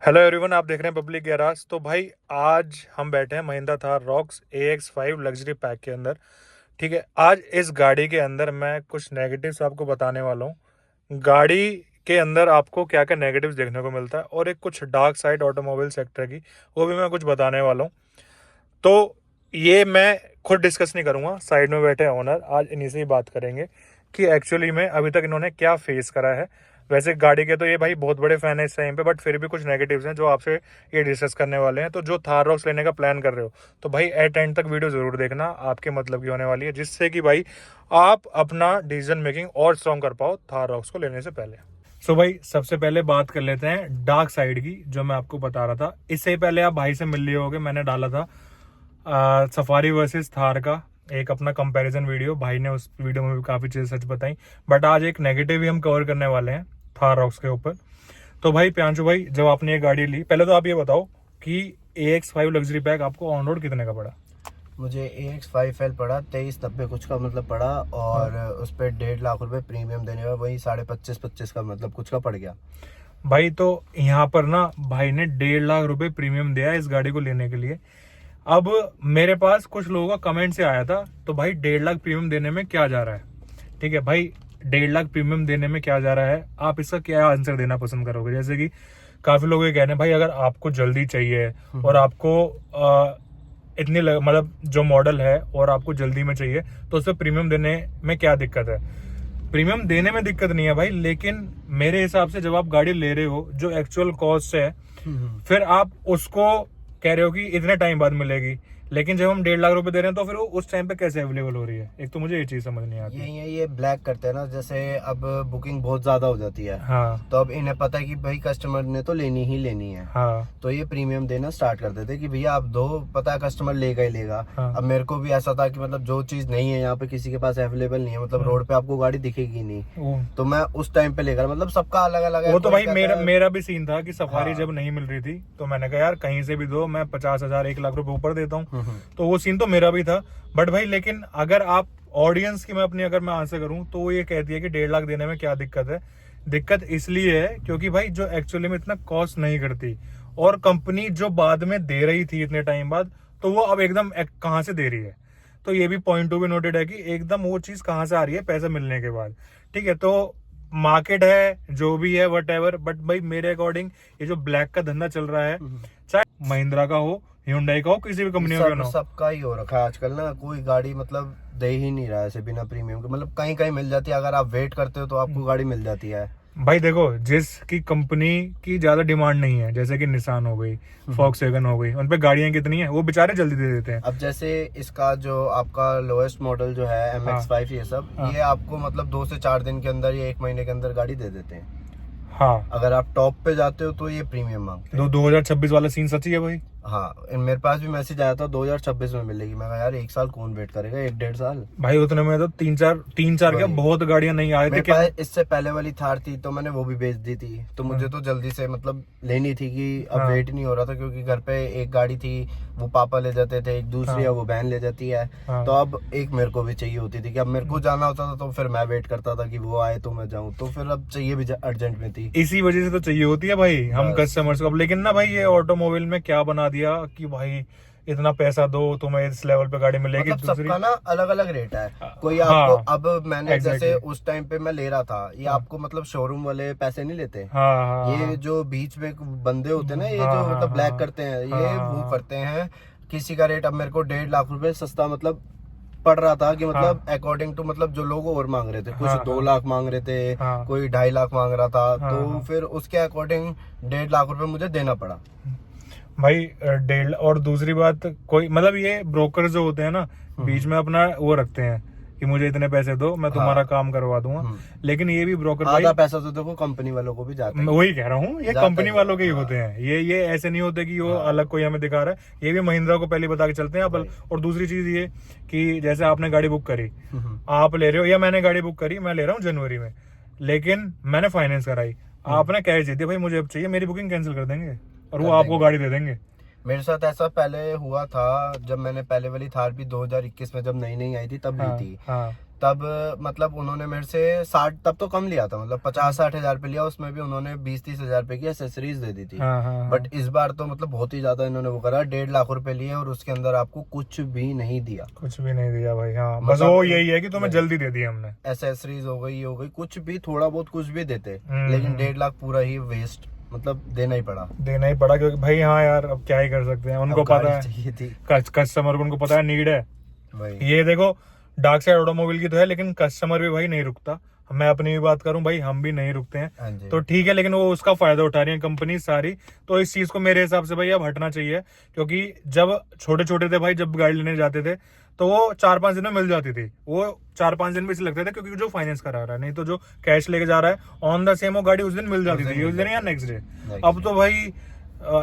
Hello everyone, आप देख रहे हैं पब्लिक गैराज। तो भाई आज हम बैठे हैं Mahindra Thar rocks AX5 luxury pack के अंदर। ठीक है, आज इस गाड़ी के अंदर मैं कुछ नेगेटिव्स आपको बताने वाला हूँ। गाड़ी के अंदर आपको क्या क्या नेगेटिव्स देखने को मिलता है और एक कुछ डार्क साइड ऑटोमोबाइल सेक्टर की वो भी मैं कुछ बताने वाला हूँ। तो ये मैं खुद डिस्कस नहीं करूँगा, साइड में बैठे ओनर आज इन्हीं से ही बात करेंगे कि एक्चुअली में अभी तक इन्होंने क्या फेस करा है। वैसे गाड़ी के तो ये भाई बहुत बड़े फैन है इस टाइम पे, बट फिर भी कुछ नेगेटिव्स हैं जो आपसे ये डिस्कस करने वाले हैं। तो जो थार रॉक्स लेने का प्लान कर रहे हो तो भाई एट एंड तक वीडियो जरूर देखना, आपके मतलब की होने वाली है, जिससे कि भाई आप अपना डिसीजन मेकिंग और स्ट्रॉन्ग कर पाओ थार रॉक्स को लेने से पहले। सो भाई सबसे पहले बात कर लेते हैं डार्क साइड की, जो मैं आपको बता रहा था। इससे पहले आप भाई से मिल लिए होगे, मैंने डाला था सफारी वर्सेस थार का एक अपना कंपैरिजन वीडियो। भाई ने उस वीडियो में भी काफी चीजें सच बताई, बट आज एक नेगेटिव भी हम कवर करने वाले हैं थार रॉक्स के ऊपर। तो भाई प्यांशु भाई, जब आपने ये गाड़ी ली, पहले तो आप ये बताओ कि AX5 लग्जरी पैक आपको ऑन रोड कितने का पड़ा? मुझे AX5L पड़ा 2390 कुछ का मतलब पड़ा, और हाँ। उस पर 1.5 लाख रुपए प्रीमियम देने में वही 25.5 का मतलब कुछ का पड़ गया। भाई तो यहाँ पर ना भाई ने 1.5 लाख रुपए प्रीमियम दिया इस गाड़ी को लेने के लिए। अब मेरे पास कुछ लोगों का कमेंट से आया था, तो भाई 1.5 लाख प्रीमियम देने में क्या जा रहा है? ठीक है भाई, 1.5 लाख प्रीमियम देने में क्या जा रहा है, आप इसका क्या आंसर देना पसंद करोगे? जैसे कि काफी लोग ये कह रहे हैं भाई अगर आपको जल्दी चाहिए और आपको इतनी मतलब जो मॉडल है और आपको जल्दी में चाहिए, तो उससे प्रीमियम देने में क्या दिक्कत है? प्रीमियम देने में दिक्कत नहीं है भाई, लेकिन मेरे हिसाब से जब आप गाड़ी ले रहे हो जो एक्चुअल कॉस्ट है, फिर आप उसको कह रहे हो कि इतने टाइम बाद मिलेगी, लेकिन जब हम 1.5 लाख रुपए दे रहे हैं तो फिर वो उस टाइम पे कैसे अवेलेबल हो रही है? एक तो मुझे ये चीज समझ नहीं आती। ये ब्लैक करते हैं ना, जैसे अब बुकिंग बहुत ज्यादा हो जाती है। हाँ तो अब इन्हें पता है कि भाई कस्टमर ने तो लेनी ही लेनी है। हाँ तो ये प्रीमियम देना स्टार्ट कर देते कि भैया आप दो, पता है कस्टमर लेगा ही लेगा। हाँ। अब मेरे को भी ऐसा था कि मतलब जो चीज नहीं है यहाँ पे किसी के पास अवेलेबल नहीं है, मतलब रोड पे आपको गाड़ी दिखेगी नहीं, वो तो मैं उस टाइम पे लेकर, मतलब सबका अलग अलग है। वो तो कोई भाई कहता मेरा है मेरा भी सीन था कि सफारी हाँ। जब नहीं मिल रही थी तो मैंने कहा यार कहीं से भी दो, मैं 50,000 1 लाख रुपए ऊपर देता हूँ। तो वो सीन तो मेरा भी था। बट भाई लेकिन अगर आप ऑडियंस की मैं अपनी अगर मैं आंसर करूं तो वो ये कहती है कि 1.5 लाख देने में क्या दिक्कत है। दिक्कत इसलिए है क्योंकि भाई जो एक्चुअली में इतना कॉस्ट नहीं करती, और कंपनी जो बाद में दे रही थी इतने टाइम बाद, तो वो अब एकदम कहाँ से दे रही है। तो ये भी पॉइंट टू बी नोटेड है कि एकदम वो चीज कहाँ से आ रही है पैसा मिलने के बाद। ठीक है, तो मार्केट है जो भी है वट एवर, बट भाई मेरे अकॉर्डिंग ये जो ब्लैक का धंधा चल रहा है, चाहे महिंद्रा का हो, Hyundai का हो, किसी भी कंपनी का ना हो, सबका ही हो रखा है आजकल ना। कोई गाड़ी मतलब दे ही नहीं रहा है ऐसे बिना प्रीमियम के, मतलब कहीं कहीं मिल जाती है, अगर आप वेट करते हो तो आपको गाड़ी मिल जाती है। भाई देखो जिसकी कंपनी की ज्यादा डिमांड नहीं है, जैसे कि निसान हो गई, फॉक्सवैगन हो गई, उन पे गाड़ियां कितनी है, वो बेचारे जल्दी दे देते हैं। अब जैसे इसका जो आपका लोएस्ट मॉडल जो है MX5, ये सब ये आपको मतलब 2 से 4 दिन के अंदर या 1 महीने के अंदर गाड़ी दे देते हैं। हाँ, अगर आप टॉप पे जाते हो तो ये प्रीमियम मांगते हैं। 2026 वाला सीन सच ही है भाई। हाँ, मेरे पास भी मैसेज आया था 2026 में मिलेगी। मैं कहा यार 1 साल कौन वेट करेगा, 1 1.5 साल। भाई उतने में तो तीन चार क्या वही। बहुत गाड़ियां नहीं आ रही थी मेरे क्या? पास इससे पहले वाली थार थी तो मैंने वो भी बेच दी थी। तो मुझे तो जल्दी से मतलब लेनी थी कि अब हाँ। वेट नहीं हो रहा था, क्योंकि घर पे एक गाड़ी थी वो पापा ले जाते थे, एक दूसरी है हाँ। वो बहन ले जाती है। हाँ। तो अब एक मेरे को भी चाहिए होती थी कि अब मेरे को जाना होता था, तो फिर मैं वेट करता था कि वो आए तो मैं जाऊं। तो फिर अब चाहिए भी अर्जेंट में थी। इसी वजह से तो चाहिए होती है भाई हम बस। कस्टमर्स को। अब लेकिन ना भाई ये ऑटोमोबाइल में क्या बना दिया कि भाई इतना पैसा दो तुम्हें इस लेवल पे गाड़ी मिलेगी मतलब दूसरी। सबका ना अलग अलग रेट है। कोई हाँ, आपको, अब मैंने जैसे exactly। उस टाइम पे मैं ले रहा था, ये हाँ आपको मतलब शोरूम वाले पैसे नहीं लेते। हाँ हाँ ये जो बीच में बंदे होते हैं ना, ये हाँ जो हाँ मतलब ब्लैक हाँ करते हैं, हाँ ये हाँ वो हाँ करते हैं। किसी का रेट अब मेरे को 1.5 लाख रुपए सस्ता मतलब पड़ रहा था, कि हाँ मतलब अकॉर्डिंग टू मतलब जो लोग और मांग रहे थे, कुछ हाँ 2 लाख मांग रहे थे, हाँ कोई 2.5 लाख मांग रहा था। हाँ तो हाँ। फिर उसके अकॉर्डिंग 1.5 लाख रुपए मुझे देना पड़ा। भाई 1.5, और दूसरी बात कोई मतलब ये ब्रोकर जो होते हैं ना बीच में अपना वो रखते हैं कि मुझे इतने पैसे दो मैं तुम्हारा हाँ। काम करवा दूंगा, लेकिन ये भी ब्रोकर भाई, आधा पैसा तो देखो कंपनी वालों को भी जाता मैं ही वही कह रहा हूँ ये जाता कंपनी ही वालों के ही है। होते हैं। ये ऐसे नहीं होते कि वो हाँ। अलग कोई हमें दिखा रहा है, ये भी महिंद्रा को पहले बता के चलते हैं वही। और दूसरी चीज ये कि जैसे आपने गाड़ी बुक करी, हम्म। आप ले रहे हो या मैंने गाड़ी बुक करी, मैं ले रहा हूँ जनवरी में, लेकिन मैंने फाइनेंस कराई, आपने कैश दे दिया भाई मुझे अब चाहिए, मेरी बुकिंग कैंसिल कर देंगे और वो कर आपको देंगे। गाड़ी दे देंगे। मेरे साथ ऐसा पहले हुआ था, जब मैंने पहले वाली थार भी 2021 में जब नई नई आई थी तब ली हाँ थी। हाँ तब मतलब उन्होंने मेरे से 60, तब तो कम लिया था, मतलब 50-60 हजार पे लिया, उसमें भी उन्होंने 20-30 हजार पे की एसेसरीज दे दी थी। हाँ। बट इस बार तो मतलब बहुत ही ज्यादा इन्होंने वो करा, 1.5 लाख रुपए लिए और उसके अंदर आपको कुछ भी नहीं दिया। कुछ भी नहीं दिया भाई। हाँ बस मतलब वो यही है कि तुम्हें जल्दी दे दिया हमने। एसेसरीज हो गई, ये हो गई, कुछ भी थोड़ा बहुत कुछ भी देते, हम्म, लेकिन 1.5 लाख पूरा ही वेस्ट, मतलब देना ही पड़ा। देना ही पड़ा क्योंकि भाई हाँ यार अब क्या ही कर सकते हैं, उनको अब पता गाड़ी है चाहिए थी कस्टमर को, उनको पता है नीड है। भाई। ये देखो डार्क साइड ऑटोमोबाइल की तो है, लेकिन कस्टमर भी भाई नहीं रुकता। मैं अपनी भी बात करूं भाई, हम भी नहीं रुकते हैं। हाँ जी। तो ठीक है, लेकिन वो उसका फायदा उठा रही है कंपनी सारी। तो इस चीज को मेरे हिसाब से भाई अब हटना चाहिए, क्योंकि जब छोटे छोटे थे भाई, जब गाड़ी लेने जाते थे तो वो 4-5 दिन में मिल जाती थी। वो 4-5 दिन में इसलिए लगते थे क्योंकि जो फाइनेंस करा रहा है, नहीं तो जो कैश लेके जा रहा है ऑन द सेम वो गाड़ी उस दिन मिल जाती थी, उस दिन या नेक्स्ट डे। अब तो भाई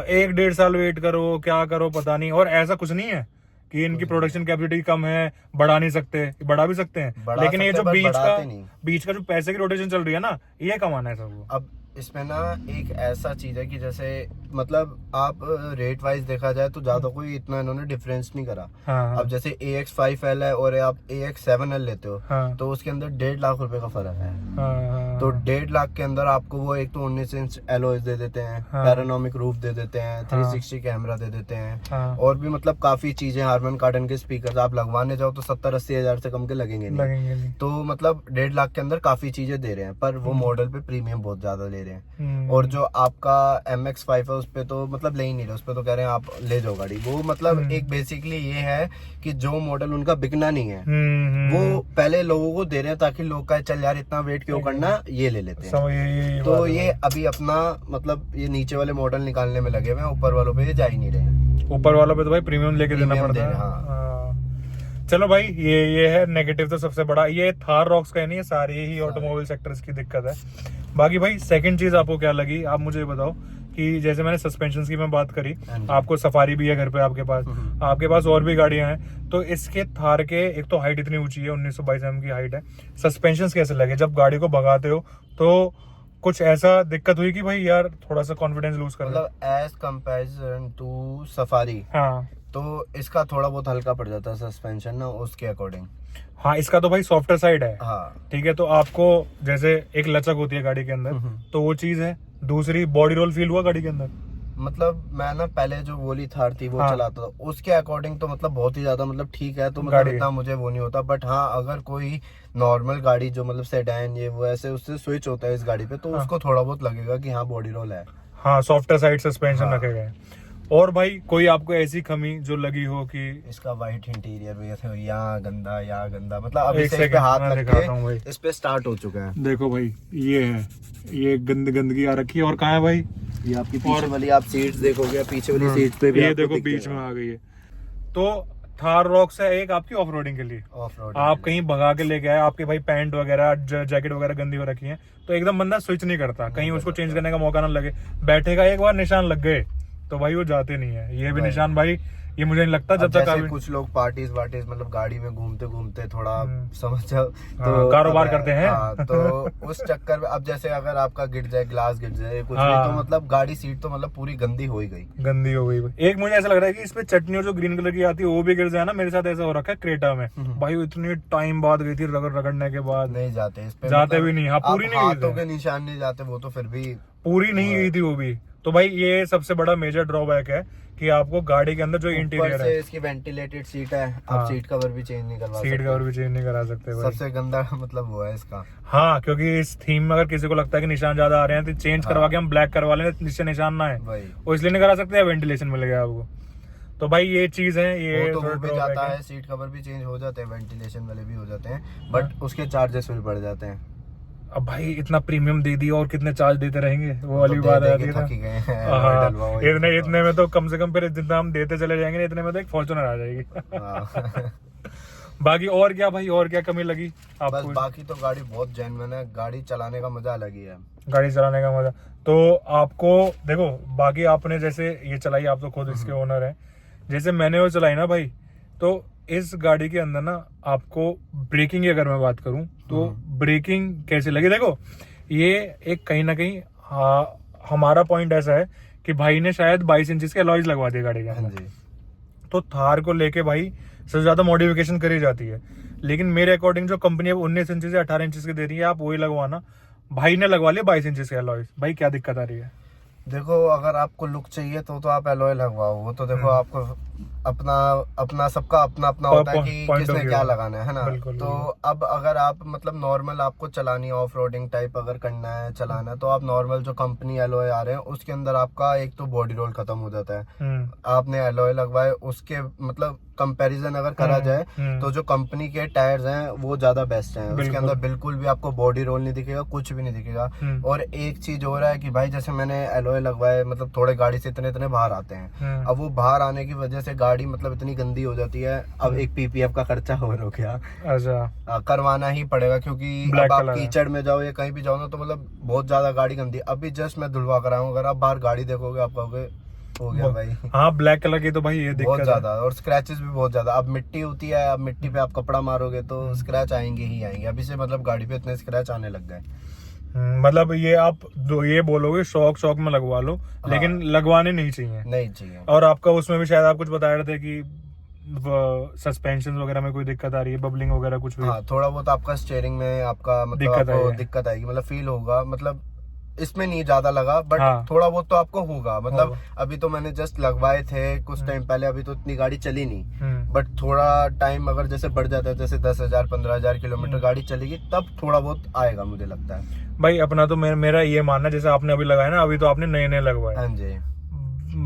1-1.5 साल वेट करो, क्या करो पता नहीं। और ऐसा कुछ नहीं है कि इनकी प्रोडक्शन कैपेसिटी कम है, बढ़ा नहीं सकते, बढ़ा भी सकते हैं, बढ़ा लेकिन ये सकते जो हैं, but बढ़ाते नहीं। बीच का जो पैसे की रोटेशन चल रही है ना, ये कमाना है सबको। अब इसमें ना एक ऐसा चीज है कि जैसे मतलब आप रेट वाइज देखा जाए तो ज्यादा कोई इतना इन्होंने डिफरेंस नहीं करा। हाँ, अब जैसे AX5L है और आप AX7L लेते हो, हाँ, तो उसके अंदर 1.5 लाख रुपए का फर्क है। हाँ, तो 1.5 लाख के अंदर आपको वो एक तो 19 इंच एलॉयज दे देते हैं, हाँ। पैरानोमिक रूफ दे देते हैं, 360 कैमरा दे देते हैं, हाँ, और भी मतलब काफी चीजें, हार्मन कार्डन के स्पीकर आप लगवाने जाओ तो 70-80 हजार से कम के लगेंगे नहीं। लगेंगे नहीं। तो मतलब 1.5 लाख के अंदर काफी चीजें दे रहे हैं, पर वो मॉडल पे प्रीमियम बहुत ज्यादा ले रहे हैं। और जो आपका MX5 है उस पे तो मतलब ले ही नहीं रहे, उस पे तो कह रहे हैं आप ले जाओ गाड़ी। वो मतलब एक बेसिकली ये है कि जो मॉडल उनका बिकना नहीं है, वो पहले लोगों को दे रहे हैं ताकि लोग का चल यार इतना वेट क्यों करना, ये ले लेते हैं। तो ये अभी अपना मतलब ये नीचे वाले मॉडल निकालने में लगे हुए हैं, ऊपर वालों पे ये जा ही नहीं रहे हैं। ऊपर वालों पे तो भाई प्रीमियम लेके देना प्रीमियम पड़ता दे है। रहे हैं, हाँ। चलो भाई, ये है नेगेटिव तो सबसे बड़ा, ये थार रॉक्स का नहीं है, सारे ही ऑटोमोबाइल सेक्टर्स की दिक्कत है। बाकी भाई सेकंड चीज आपको क्या लगी, आप मुझे बताओ। कि जैसे मैंने सस्पेंशन की मैं बात करी, आपको सफारी भी है घर पे आपके पास और भी गाड़ियां हैं, तो इसके थार के एक तो हाइट इतनी ऊंची है, 1922 mm की हाइट है। सस्पेंशन कैसे लगे जब गाड़ी को भगाते हो, तो कुछ ऐसा दिक्कत हुई कि भाई यार थोड़ा सा कॉन्फिडेंस लूज कर मतलब एज कंपैरिजन टू सफारी, हाँ तो इसका थोड़ा बहुत हल्का पड़ जाता है सस्पेंशन ना, उसके अकॉर्डिंग। हाँ, इसका तो भाई सॉफ्टर साइड है। हाँ ठीक है, तो आपको जैसे एक लचक होती है गाड़ी के अंदर, तो वो चीज है। दूसरी, बॉडी रोल फील हुआ गाड़ी के अंदर? मतलब मैं ना पहले जो वोली थार थी वो हाँ। चलाता था, उसके अकॉर्डिंग तो मतलब बहुत ही ज्यादा मतलब ठीक है, तो मतलब इतना मुझे वो नहीं होता। बट हाँ, अगर कोई नॉर्मल गाड़ी जो मतलब सेडान ये वो ऐसे उससे स्विच होता है इस गाड़ी पे, तो उसको थोड़ा बहुत लगेगा कि हाँ बॉडी रोल है। हाँ, सॉफ्टर साइड सस्पेंशन हाँ। रखे गए। और भाई कोई आपको ऐसी कमी जो लगी हो कि इसका वाइट इंटीरियर भी ऐसे यहाँ गंदा यहाँ गंदा, मतलब अभी एक से इस पे सेकंड हाथ मैं लग दिखाता हूँ भाई। के इस पे स्टार्ट हो चुका है। देखो भाई, ये है, ये गंदगी आ रखी है। और कहाँ है भाई? ये आपकी पीछे वाली आप सीट्स देखोगे, पीछे वाली सीट पे भी ये आपको देखो दिख बीच जाएगा। में आ गई है। तो थार रॉक्स है एक आपकी ऑफ रोडिंग के लिए। ऑफ रोड आप कहीं भगा के लेके आए, आपके भाई पैंट वगैरह जैकेट वगैरह गंदी हो रखी है, तो एकदम बंदा स्विच नहीं करता, कहीं उसको चेंज करने का मौका ना लगे। बैठेगा, एक बार निशान लग गए तो भाई वो जाते नहीं है। ये भी निशान भाई, ये मुझे नहीं लगता जब तक जैसे कुछ लोग पार्टीज वार्टीज मतलब गाड़ी में घूमते घूमते थोड़ा समझ जाओ तो कारोबार करते हैं। हाँ, तो उस चक्कर में अब जैसे अगर आपका गिर जाए, ग्लास गिर जाए कुछ भी, तो मतलब गाड़ी सीट तो मतलब पूरी गंदी हो ही गई, गंदी हो गई। एक मुझे ऐसा लग रहा है कि इस पे चटनी और जो ग्रीन कलर की आती है वो भी गिर जाए ना। मेरे साथ ऐसा हो रखा है क्रेटा में भाई, वो इतनी टाइम बाद गई थी, रगड़ने के बाद नहीं जाते इस पे, जाते मतलब भी नहीं। हाँ, पूरी नहीं हाथों के निशान नहीं जाते, वो तो फिर भी पूरी नहीं गई थी वो भी। तो भाई ये सबसे बड़ा मेजर ड्रॉबैक है कि आपको गाड़ी के अंदर जो इंटीरियर है, इसकी वेंटिलेटेड सीट है, आप सीट कवर भी चेंज नहीं करवा सकते, सीट कवर भी चेंज नहीं करा सकते भाई। सबसे गंदा मतलब वो है इसका। हाँ, क्योंकि इस थीम में अगर किसी को लगता है कि निशान ज्यादा आ रहे हैं तो चेंज करवा के हम ब्लैक करवा लें, जिससे निशान ना है, वो इसलिए नहीं करा सकते, या वेंटिलेशन मिल गया आपको। तो भाई ये चीज है, ये वो तो वो भी जाता है, सीट कवर भी चेंज हो जाते हैं, वेंटिलेशन वाले भी हो जाते हैं, बट उसके चार्जेस भी बढ़ जाते हैं। अब भाई इतना प्रीमियम दे दिया और कितने चार्ज देते रहेंगे, वो वाली बात आती है ना। हाँ, इतने में तो कम से कम फिर जितना हम देते चले जाएंगे इतने में तो एक फॉर्च्यूनर आ जाएगी। बाकी और क्या भाई, और क्या कमी लगी आपको? बस बाकी तो गाड़ी बहुत जेन्युइन है, गाड़ी चलाने का मजा अलग ही है। गाड़ी चलाने का मजा तो आपको देखो, बाकी आपने जैसे ये चलाई, आप तो खुद इसके ओनर हैं, जैसे मैंने वो चलाई ना भाई, तो इस गाड़ी के अंदर ना आपको ब्रेकिंग की अगर मैं बात करूं तो ब्रेकिंग कैसे लगी? देखो, ये एक कहीं ना कहीं हमारा पॉइंट ऐसा है कि भाई ने शायद 22 इंच के अलॉयज लगवा दिए गाड़ी के अंदर, तो थार को लेके भाई सबसे ज्यादा मॉडिफिकेशन करी जाती है, लेकिन मेरे अकॉर्डिंग जो कंपनी अब 19 इंच से 18 इंच के दे रही है, आप वही लगवाना। भाई ने लगवा लिया 22 इंच के अलॉय, भाई क्या दिक्कत आ रही है? देखो अगर आपको लुक चाहिए तो आप एलॉय लगवाओ, वो तो देखो आपको अपना सबका अपना अपना होता है कि point of किसने view क्या लगाना है ना। बिल्कुल, तो अब अगर आप मतलब नॉर्मल आपको चलानी है, ऑफ रोडिंग टाइप अगर करना है चलाना है, तो आप नॉर्मल जो कंपनी एलॉय आ रहे हैं उसके अंदर आपका एक तो बॉडी रोल खत्म हो जाता है। आपने एलॉय लगवाए उसके मतलब कंपैरिजन अगर करा जाए तो जो कंपनी के टायर्स हैं वो ज्यादा बेस्ट हैं, उसके अंदर बिल्कुल भी आपको बॉडी रोल नहीं दिखेगा, कुछ भी नहीं दिखेगा। और एक चीज हो रहा है कि भाई जैसे मैंने एलॉय लगवाए, मतलब थोड़े गाड़ी से इतने बाहर आते हैं, अब वो बाहर आने की वजह से गाड़ी मतलब इतनी गंदी हो जाती है, अब एक पीपीएफ का खर्चा और हो गया। अच्छा, करवाना ही पड़ेगा, क्योंकि अब आप कीचड़ में जाओ या कहीं भी जाओ ना तो मतलब बहुत ज्यादा गाड़ी गंदी। अभी जस्ट मैं धुलवा कर आया हूँ, अगर आप बाहर गाड़ी देखोगे आप कहोगे हो गया भाई। हाँ, ब्लैक कलर की तो भाई ये दिक्कत बहुत ज्यादा, और स्क्रैचेस भी बहुत ज्यादा। अब मिट्टी होती है, अब मिट्टी पे आप कपड़ा मारोगे तो स्क्रैच आएंगे ही आएंगे। अभी से मतलब गाड़ी पे इतने स्क्रैच आने लग गए। मतलब ये आप ये बोलोगे शौक में लगवा लो, लेकिन लगवाने नहीं चाहिए। नहीं चाहिए। और आपका उसमें भी शायद आप कुछ बता रहे थे कि सस्पेंशन वगैरह में कोई दिक्कत आ रही है, बबलिंग वगैरह कुछ भी? हाँ, थोड़ा बहुत आपका स्टीयरिंग में आपका मतलब आपको दिक्कत आएगी, मतलब फील होगा, मतलब इसमें नहीं ज्यादा लगा बट थोड़ा बहुत तो आपको होगा। मतलब अभी तो मैंने जस्ट लगवाए थे कुछ टाइम पहले, अभी तो इतनी गाड़ी चली नहीं, बट थोड़ा टाइम अगर जैसे बढ़ जाता है, जैसे 10,000 15,000 किलोमीटर गाड़ी चलेगी तब थोड़ा बहुत आएगा मुझे लगता है। भाई अपना तो मेरा ये मानना, जैसे आपने अभी लगाया ना, अभी तो आपने नए लगवाए, हाँ जी,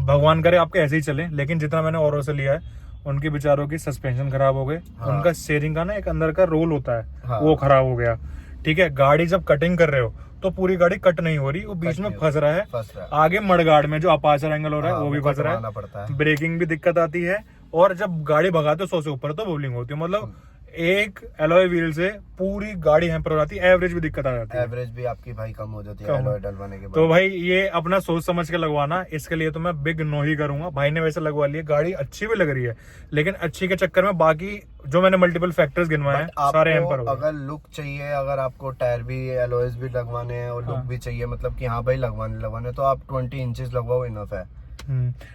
भगवान करे आपके ऐसे ही चले, लेकिन जितना मैंने औरों से लिया है उनके बेचारों की सस्पेंशन खराब हो गए, उनका स्टीयरिंग का ना एक अंदर का रोल होता है वो खराब हो गया। ठीक है, गाड़ी जब कटिंग कर रहे हो तो पूरी गाड़ी कट नहीं हो रही, वो बीच में फंस रहा है। आगे मडगार्ड में जो अपाचर एंगल हो रहा है वो भी फंस रहा है, ब्रेकिंग भी दिक्कत आती है, और जब गाड़ी भगाते हो 100 से ऊपर तो बबलिंग होती है। मतलब एक एलॉय व्हील से पूरी गाड़ी हैम्पर हो जाती है, एवरेज भी दिक्कत आ जाती है, एवरेज भी आपकी भाई कम हो जाती है एलॉय डलवाने के बाद। तो भाई ये अपना सोच समझ के लगवाना, इसके लिए तो मैं बिग नो ही करूंगा। भाई ने वैसे लगवा लिया, गाड़ी अच्छी भी लग रही है, लेकिन अच्छी के चक्कर में बाकी जो मैंने मल्टीपल फैक्टर्स गिनवाए हैं सारे हैम्पर हो गए। अगर लुक चाहिए, अगर आपको टायर भी एलॉयज भी लगवाने हैं और लुक भी चाहिए, मतलब कि हाँ भाई लगवाने तो आप 20 इंचेस लगवाओ, इनफ है।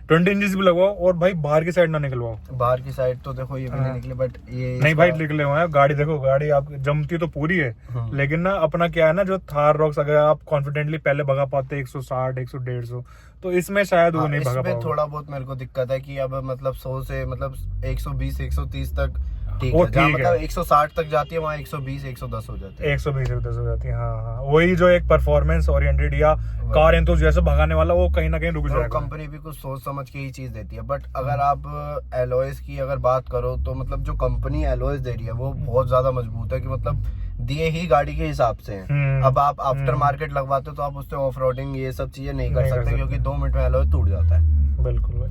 20 इंचेस भी लगवाओ, और भाई बाहर की साइड ना निकलवाओ। बाहर की साइड तो देखो ये भी नहीं निकले, बट ये नहीं भाई निकले हुए हैं। गाड़ी देखो, गाड़ी आप जमती तो पूरी है, लेकिन ना अपना क्या है ना, जो थार रॉक्स अगर आप कॉन्फिडेंटली पहले भगा पाते 160 100 150, तो इसमें शायद वो नहीं भगा पाओगे। थोड़ा बहुत मेरे को दिक्कत है कि अब मतलब 100 से मतलब 120 130 तक ठीक वो है, जहाँ ठीक है। मतलब 160 तक जाती है वहाँ 120 110 हो जाती है, 120 110 हो जाती है। हाँ, वही जो एक परफॉर्मेंस ओरिएंटेड या कार एंथुसियास्ट भगाने वाला, वो कहीं ना कहीं रुक जाएगा। कंपनी भी कुछ सोच समझ के ही चीज देती है। बट अगर आप एलॉयज की अगर बात करो तो मतलब जो कंपनी एलॉयज दे रही है वो बहुत ज्यादा मजबूत है, कि मतलब दिए ही गाड़ी के हिसाब से हैं। अब आप आफ्टर मार्केट लगवाते हो तो आप उससे ऑफ रोडिंग ये सब चीजें नहीं कर सकते, क्योंकि 2 मिनट में एलॉय टूट जाता है। बिल्कुल भाई।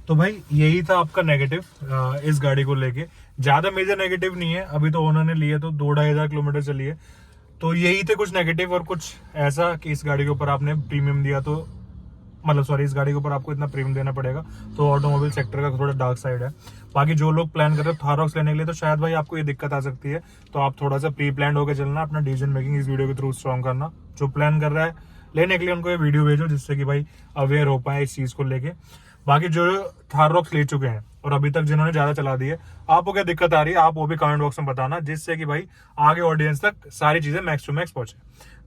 तो भाई यही था आपका नेगेटिव इस गाड़ी को लेके, ज्यादा मेजर नेगेटिव नहीं है। अभी तो ओनर ने लिए तो 2-2.5 किलोमीटर चली है, तो यही थे कुछ नेगेटिव, और कुछ ऐसा कि इस गाड़ी के ऊपर आपने प्रीमियम दिया तो मतलब सॉरी, इस गाड़ी के ऊपर आपको इतना प्रीमियम देना पड़ेगा, तो ऑटोमोबाइल सेक्टर का थोड़ा डार्क साइड है। बाकी जो लोग प्लान कर रहे हो थार रॉक्स लेने के लिए, तो शायद भाई आपको ये दिक्कत आ सकती है, तो आप थोड़ा सा प्री प्लान होकर चलना, अपना डिसीजन मेकिंग इस वीडियो के थ्रू स्ट्रॉन्ग करना। जो प्लान कर रहा है लेने के लिए उनको ये वीडियो भेजो, जिससे कि भाई अवेयर हो पाए इस चीज को लेके। बाकी जो थार रॉक्स ले चुके हैं और अभी तक जिन्होंने ज्यादा चला दी है, आपको क्या दिक्कत आ रही है आप वो भी कमेंट बॉक्स में बताना, जिससे कि भाई आगे ऑडियंस तक सारी चीजें मैक्स टू मैक्स पहुंचे।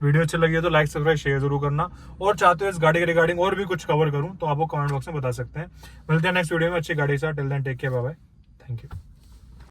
वीडियो अच्छी लगी है तो लाइक सब्सक्राइब शेयर जरूर करना, और चाहते हो इस गाड़ी के रिगार्डिंग और भी कुछ कवर करूं तो आप वो कमेंट बॉक्स में बता सकते हैं। मिलते हैं नेक्स्ट वीडियो में अच्छी गाड़ी के साथ। Till then take care, bye bye, thank you.